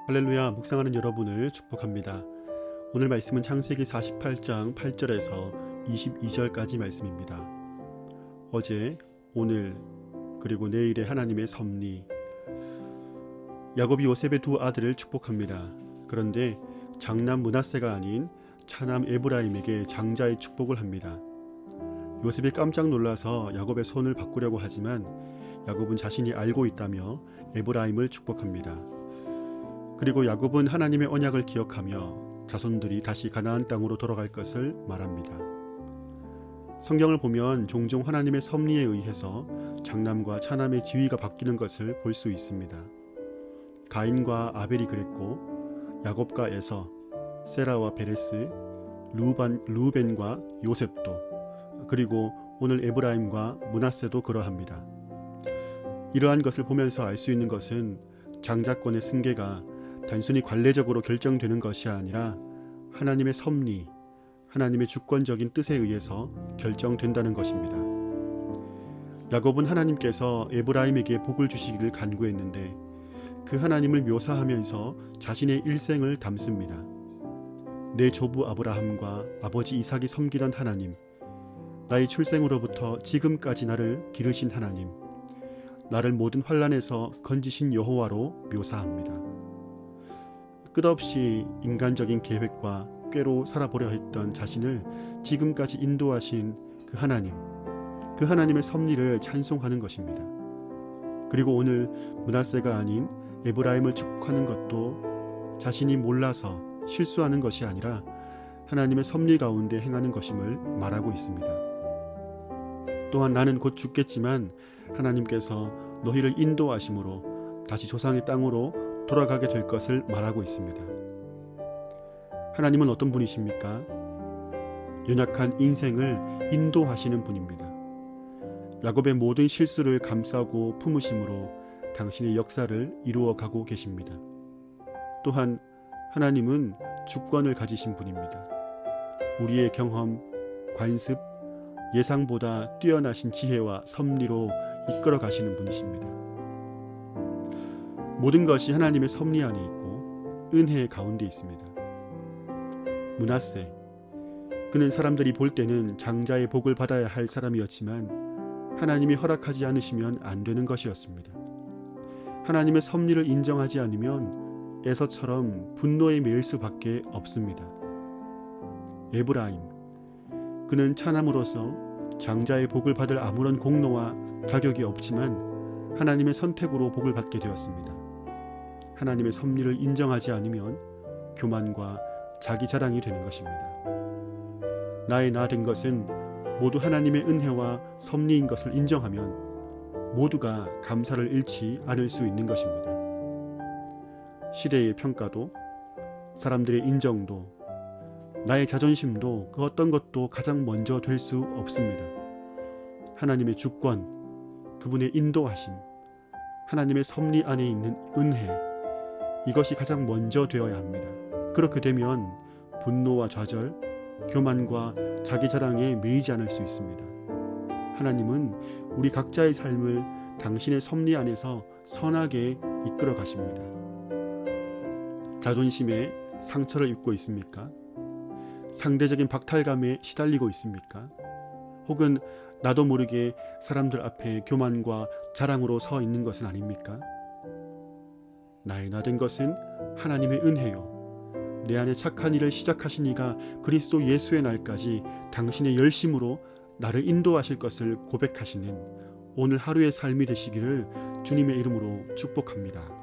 할렐루야, 묵상하는 여러분을 축복합니다. 오늘 말씀은 창세기 48장 8절에서 22절까지 말씀입니다. 어제, 오늘, 그리고 내일의 하나님의 섭리. 야곱이 요셉의 두 아들을 축복합니다. 그런데 장남 므낫세가 아닌 차남 에브라임에게 장자의 축복을 합니다. 요셉이 깜짝 놀라서 야곱의 손을 바꾸려고 하지만 야곱은 자신이 알고 있다며 에브라임을 축복합니다. 그리고 야곱은 하나님의 언약을 기억하며 자손들이 다시 가나안 땅으로 돌아갈 것을 말합니다. 성경을 보면 종종 하나님의 섭리에 의해서 장남과 차남의 지위가 바뀌는 것을 볼 수 있습니다. 가인과 아벨이 그랬고 야곱과 에서, 세라와 베레스, 루벤과 요셉도, 그리고 오늘 에브라임과 므낫세도 그러합니다. 이러한 것을 보면서 알 수 있는 것은 장자권의 승계가 단순히 관례적으로 결정되는 것이 아니라 하나님의 섭리, 하나님의 주권적인 뜻에 의해서 결정된다는 것입니다. 야곱은 하나님께서 에브라임에게 복을 주시기를 간구했는데 그 하나님을 묘사하면서 자신의 일생을 담습니다. 내 조부 아브라함과 아버지 이삭이 섬기던 하나님, 나의 출생으로부터 지금까지 나를 기르신 하나님, 나를 모든 환난에서 건지신 여호와로 묘사합니다. 끝없이 인간적인 계획과 꾀로 살아보려 했던 자신을 지금까지 인도하신 그 하나님의 섭리를 찬송하는 것입니다. 그리고 오늘 므낫세가 아닌 에브라임을 축복하는 것도 자신이 몰라서 실수하는 것이 아니라 하나님의 섭리 가운데 행하는 것임을 말하고 있습니다. 또한 나는 곧 죽겠지만 하나님께서 너희를 인도하심으로 다시 조상의 땅으로 돌아가게 될 것을 말하고 있습니다. 하나님은 어떤 분이십니까? 연약한 인생을 인도하시는 분입니다. 야곱의 모든 실수를 감싸고 품으심으로 당신의 역사를 이루어가고 계십니다. 또한 하나님은 주권을 가지신 분입니다. 우리의 경험, 관습, 예상보다 뛰어나신 지혜와 섭리로 이끌어 가시는 분이십니다. 모든 것이 하나님의 섭리 안에 있고 은혜의 가운데 있습니다. 므낫세, 그는 사람들이 볼 때는 장자의 복을 받아야 할 사람이었지만 하나님이 허락하지 않으시면 안 되는 것이었습니다. 하나님의 섭리를 인정하지 않으면 에서처럼 분노에 매일 수밖에 없습니다. 에브라임, 그는 차남으로서 장자의 복을 받을 아무런 공로와 자격이 없지만 하나님의 선택으로 복을 받게 되었습니다. 하나님의 섭리를 인정하지 않으면 교만과 자기 자랑이 되는 것입니다. 나의 나 된 것은 모두 하나님의 은혜와 섭리인 것을 인정하면 모두가 감사를 잃지 않을 수 있는 것입니다. 시대의 평가도, 사람들의 인정도, 나의 자존심도 그 어떤 것도 가장 먼저 될 수 없습니다. 하나님의 주권, 그분의 인도하심, 하나님의 섭리 안에 있는 은혜, 이것이 가장 먼저 되어야 합니다. 그렇게 되면 분노와 좌절, 교만과 자기 자랑에 매이지 않을 수 있습니다. 하나님은 우리 각자의 삶을 당신의 섭리 안에서 선하게 이끌어 가십니다. 자존심에 상처를 입고 있습니까? 상대적인 박탈감에 시달리고 있습니까? 혹은 나도 모르게 사람들 앞에 교만과 자랑으로 서 있는 것은 아닙니까? 나의 나 된 것은 하나님의 은혜요, 내 안에 착한 일을 시작하신 이가 그리스도 예수의 날까지 당신의 열심으로 나를 인도하실 것을 고백하시는 오늘 하루의 삶이 되시기를 주님의 이름으로 축복합니다.